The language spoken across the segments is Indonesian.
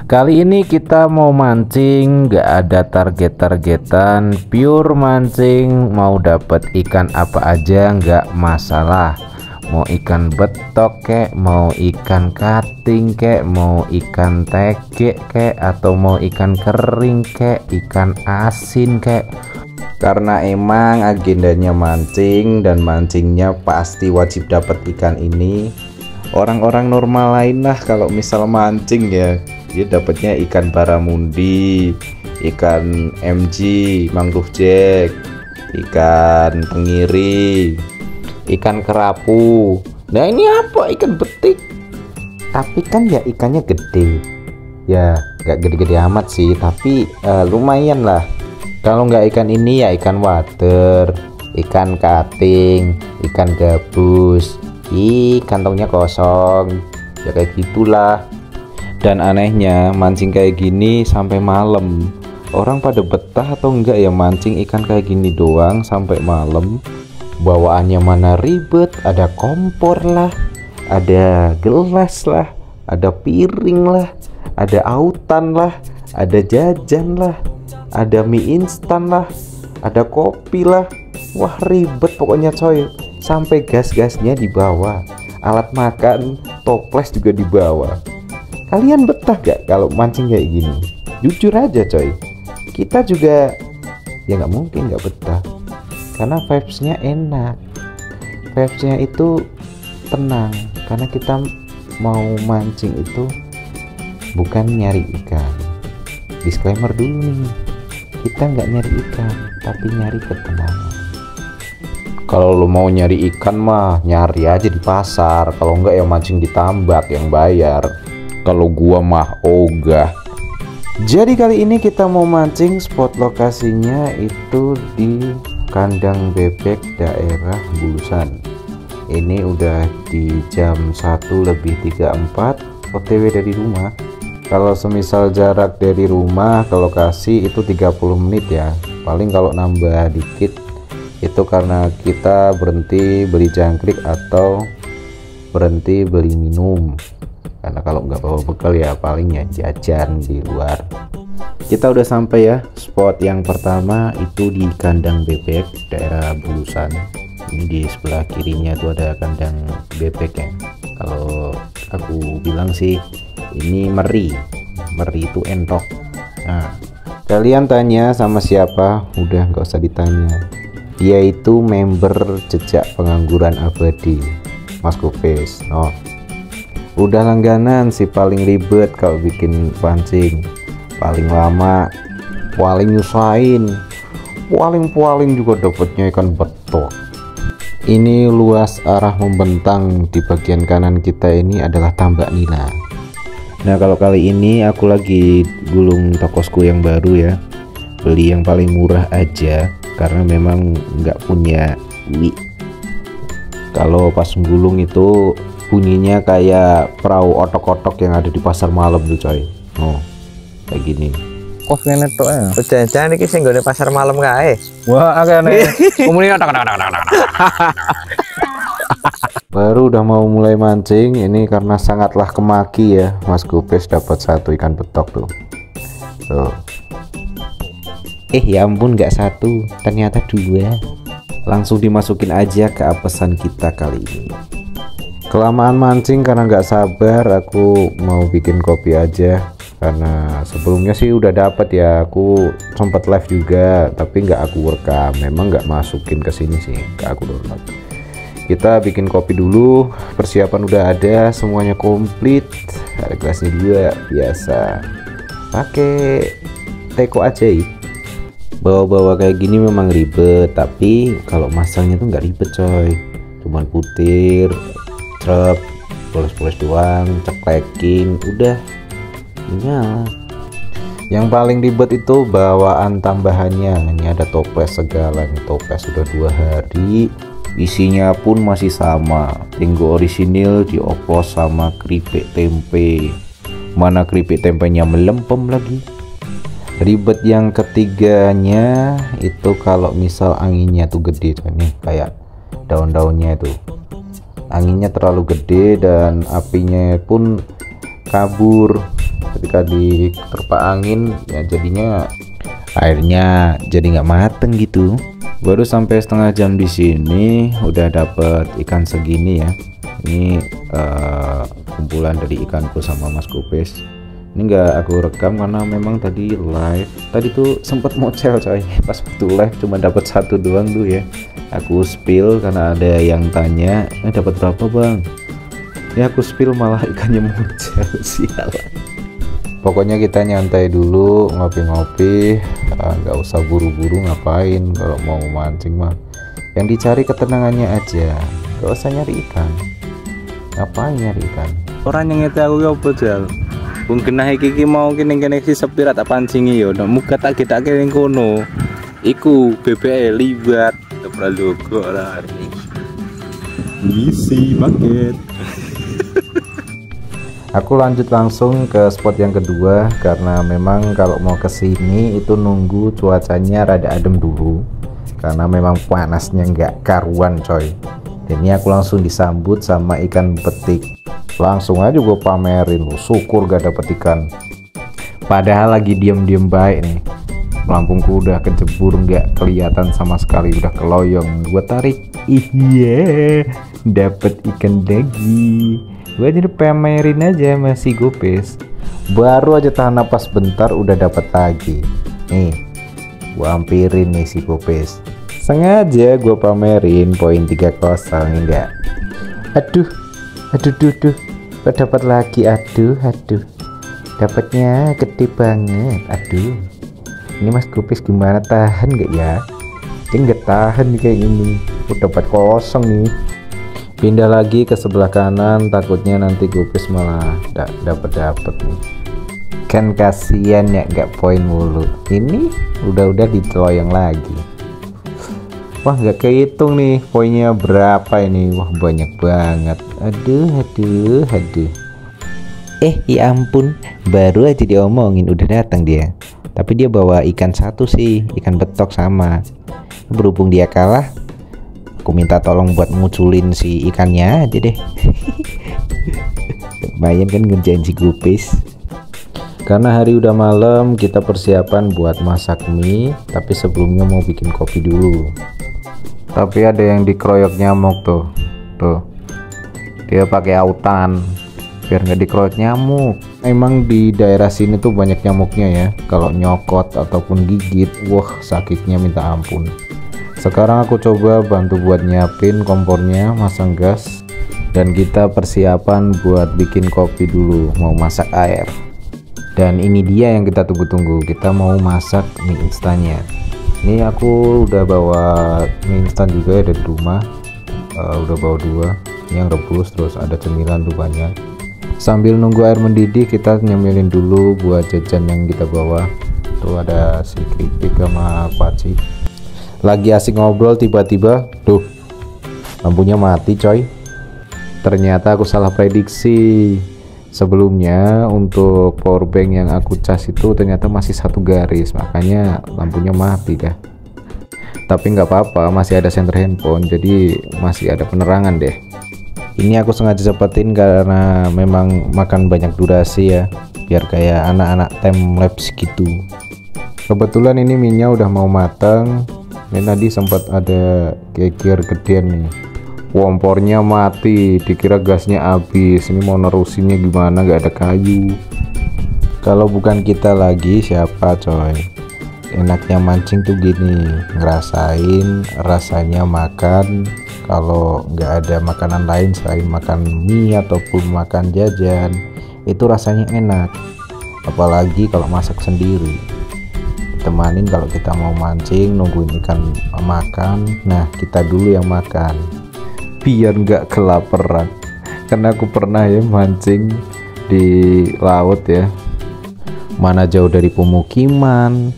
Kali ini kita mau mancing, gak ada target-targetan, pure mancing. Mau dapat ikan apa aja gak masalah. Mau ikan betok kek, mau ikan kating kek, mau ikan tege kek, atau mau ikan kering kek, ikan asin kek. Karena emang agendanya mancing, dan mancingnya pasti wajib dapat ikan ini. Orang-orang normal lain lah kalau misal mancing ya, dia dapatnya ikan baramundi, ikan MG, mangrove jack, ikan tenggiri, ikan kerapu. Nah ini apa? Ikan betik. Tapi kan ya ikannya gede. Ya nggak gede-gede amat sih, tapi lumayan lah. Kalau nggak ikan ini ya ikan water, ikan kating, ikan gabus. Kantongnya kosong. Ya kayak gitulah. Dan anehnya mancing kayak gini sampai malam. Orang pada betah atau enggak ya mancing ikan kayak gini doang sampai malam. Bawaannya mana ribet, ada kompor lah, ada gelas lah, ada piring lah, ada autan lah, ada jajan lah, ada mie instan lah, ada kopi lah. Wah ribet pokoknya coy. Sampai gas-gasnya dibawa, alat makan, toples juga dibawa. Kalian betah gak kalau mancing kayak gini? Jujur aja coy, kita juga ya nggak mungkin nggak betah. Karena vibesnya enak, vibesnya itu tenang. Karena kita mau mancing itu bukan nyari ikan. Disclaimer dulu nih, kita nggak nyari ikan, tapi nyari ketenangan. Kalau lo mau nyari ikan mah nyari aja di pasar. Kalau enggak ya mancing di tambak yang bayar. Kalau gua mah ogah. Jadi kali ini kita mau mancing, spot lokasinya itu di kandang bebek daerah Bulusan. Ini udah di jam 1:34 OTW dari rumah. Kalau semisal jarak dari rumah ke lokasi itu 30 menit ya. Paling kalau nambah dikit itu karena kita berhenti beli jangkrik atau berhenti beli minum. Karena kalau nggak bawa bekal ya palingnya jajan di luar. Kita udah sampai ya. Spot yang pertama itu di kandang bebek daerah Bulusan. Ini di sebelah kirinya tuh ada kandang bebek ya. Kalau aku bilang sih ini meri itu entok. Nah kalian tanya sama siapa, udah nggak usah ditanya. Dia itu member jejak pengangguran abadi, Mas Gopes. Oh, udah langganan sih, paling ribet kalau bikin pancing, paling lama, paling nyusahin, paling juga dapatnya ikan betok. Ini luas arah membentang. Di bagian kanan kita ini adalah tambak nila. Nah kalau kali ini aku lagi gulung tokosku yang baru ya, beli yang paling murah aja karena memang nggak punya duit. Kalau pas gulung itu bunyinya kayak perahu otok-otok yang ada di pasar malam tuh coy. Oh kayak gini. Oh ngene tok ya. Jangan iki sing nggone pasar malam kae. Wah akeh umumnya Baru udah mau mulai mancing ini karena sangatlah kemaki ya. Mas Gopes dapat satu ikan betok tuh. Tuh. Ya ampun nggak satu, ternyata dua. Langsung dimasukin aja ke apesan kita kali ini. Kelamaan mancing karena nggak sabar, aku mau bikin kopi aja. Karena sebelumnya sih udah dapat ya, aku sempat live juga, tapi nggak aku rekam. Memang nggak masukin ke sini sih, nggak aku download. Kita bikin kopi dulu, persiapan udah ada, semuanya komplit. Ada gelasnya juga, biasa. Pakai teko ajaib. Bawa-bawa kayak gini memang ribet, tapi kalau masangnya tuh nggak ribet coy. Cuman putir, cerep, poles-poles doang, ceklekin, udah nyala. Yang paling ribet itu bawaan tambahannya. Ini ada toples segala nih, toples sudah 2 hari. Isinya pun masih sama, tinggo orisinil dioplos sama keripik tempe. Mana keripik tempenya melempem lagi. Ribet yang ketiganya itu kalau misal anginnya tuh gede nih, kayak daun-daunnya itu anginnya terlalu gede dan apinya pun kabur. ketika diterpa angin ya jadinya airnya jadi nggak mateng gitu. Baru sampai setengah jam di sini udah dapet ikan segini ya. Ini kumpulan dari ikanku sama Mas Kopes. Ini nggak aku rekam karena memang tadi live. Tadi tuh sempet mocel coy. Pas waktu live cuma dapat satu doang tuh ya. Aku spill karena ada yang tanya, dapat berapa bang? Ya aku spill malah ikannya mocel. Sialan. Pokoknya kita nyantai dulu, ngopi-ngopi, nggak usah buru-buru ngapain kalau mau mancing mah. Yang dicari ketenangannya aja, nggak usah nyari ikan. Ngapain nyari ikan? Orang yang ngerti aku ya apa jal? Bung kena iki mau kene si sepirat tak pancingi yo. Nak muka tak kita kene kono. Iku BBE libat, kepala logo lah. Misi paket. Aku lanjut langsung ke spot yang kedua karena memang kalau mau ke sini itu nunggu cuacanya rada adem dulu karena memang panasnya nggak karuan coy. Dan ini aku langsung disambut sama ikan betik. Langsung aja gue pamerin lu, syukur gak dapet ikan. Padahal lagi diem-diem baik nih. Pelampungku udah kejebur nggak kelihatan sama sekali, udah keloyong. Gue tarik, iya, dapet ikan lagi. Gue jadi pamerin aja masih Gopes. Baru aja tahan napas bentar udah dapet lagi. Nih, gue hampirin nih si Gopes. Sengaja gue pamerin poin 3-0 enggak. Aduh, kok dapat lagi. Aduh, dapatnya gede banget. Aduh, ini Mas Gopes gimana, tahan nggak ya? Dia nggak tahan nih kayak ini. Udah dapat kosong nih. Pindah lagi ke sebelah kanan, takutnya nanti Gopes malah dapat nih. Kan kasihan ya, nggak poin mulu. Ini udah diteloyong lagi. Wah, nggak kehitung nih poinnya berapa ini. Wah, banyak banget. Aduh. Ya ampun, baru aja diomongin udah datang dia. Tapi dia bawa ikan satu sih, ikan betok sama. Berhubung dia kalah, aku minta tolong buat munculin si ikannya aja deh. Lumayan kan ngerjain si Gopes. Karena hari udah malam, kita persiapan buat masak mie. Tapi sebelumnya mau bikin kopi dulu. Tapi ada yang dikeroyok nyamuk tuh. Dia pakai autan biar nggak dikeroyok nyamuk. Emang di daerah sini tuh banyak nyamuknya ya. Kalau nyokot ataupun gigit, wah sakitnya minta ampun. Sekarang aku coba bantu buat nyiapin kompornya, masang gas, dan kita persiapan buat bikin kopi dulu, mau masak air. Dan ini dia yang kita tunggu-tunggu, kita mau masak mie instannya. Ini aku udah bawa mie instan juga ya dari rumah. Udah bawa 2, ini yang rebus, terus ada cemilan tuh banyak. Sambil nunggu air mendidih, kita nyemilin dulu buat jajan yang kita bawa. Tuh ada si keripik sama kuaci. Lagi asik ngobrol, tiba-tiba tuh lampunya mati coy. Ternyata aku salah prediksi. Sebelumnya untuk powerbank yang aku cas itu ternyata masih 1 garis, makanya lampunya mati dah. Tapi nggak apa-apa, masih ada senter handphone, jadi masih ada penerangan deh. Ini aku sengaja cepetin karena memang makan banyak durasi ya, biar kayak anak-anak timelapse gitu. Kebetulan ini minyak udah mau matang. Ini tadi sempat ada geger gedean nih. Kompornya mati, dikira gasnya habis. Ini mau nerusinnya gimana, gak ada kayu. Kalau bukan kita lagi siapa coy? Enaknya mancing tuh gini, ngerasain rasanya makan. Kalau nggak ada makanan lain selain makan mie ataupun makan jajan, itu rasanya enak. Apalagi kalau masak sendiri, temanin kalau kita mau mancing, nungguin ikan makan, nah kita dulu yang makan biar nggak kelaparan. Karena aku pernah ya mancing di laut ya, mana jauh dari pemukiman,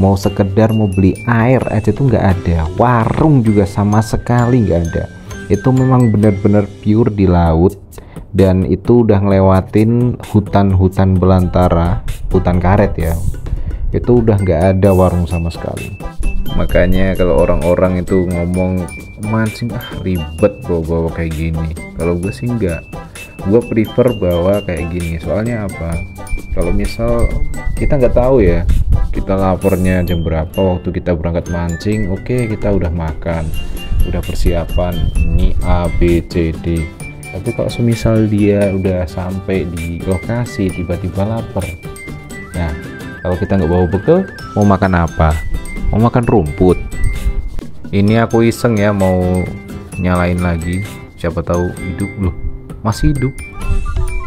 mau sekedar mau beli air aja tuh nggak ada, warung juga sama sekali nggak ada. Itu memang benar-benar pure di laut, dan itu udah ngelewatin hutan-hutan belantara, hutan karet ya. Itu udah nggak ada warung sama sekali. Makanya kalau orang-orang itu ngomong mancing ribet bawa kayak gini, kalau gue sih enggak, gue prefer bawa kayak gini. Soalnya apa, kalau misal kita nggak tahu ya, kita laparnya jam berapa waktu kita berangkat mancing, oke, kita udah makan, udah persiapan ini A B C D. Tapi kalau semisal dia udah sampai di lokasi tiba-tiba lapar, nah kalau kita nggak bawa bekal, mau makan apa? Mau makan rumput. Ini aku iseng ya, mau nyalain lagi, siapa tahu hidup. Loh, masih hidup.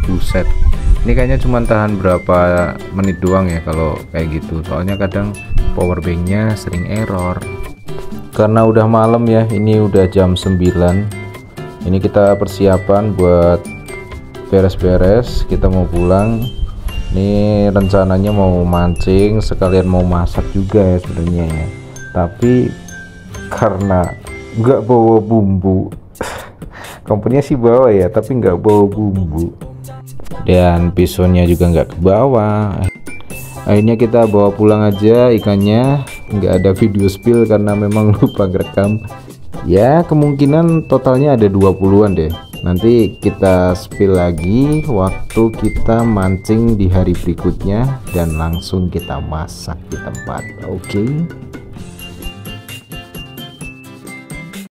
Buset, ini kayaknya cuma tahan berapa menit doang ya kalau kayak gitu, soalnya kadang powerbanknya sering error. Karena udah malam ya, ini udah jam 9. Ini kita persiapan buat beres-beres, kita mau pulang. Ini rencananya mau mancing sekalian mau masak juga ya sebenarnya ya, tapi karena nggak bawa bumbu kompornya sih bawa ya, tapi nggak bawa bumbu dan pisaunya juga nggak ke bawah. Akhirnya kita bawa pulang aja ikannya, nggak ada video spill karena memang lupa ngerekam ya. Kemungkinan totalnya ada 20-an deh, nanti kita spill lagi waktu kita mancing di hari berikutnya dan langsung kita masak di tempat. Oke.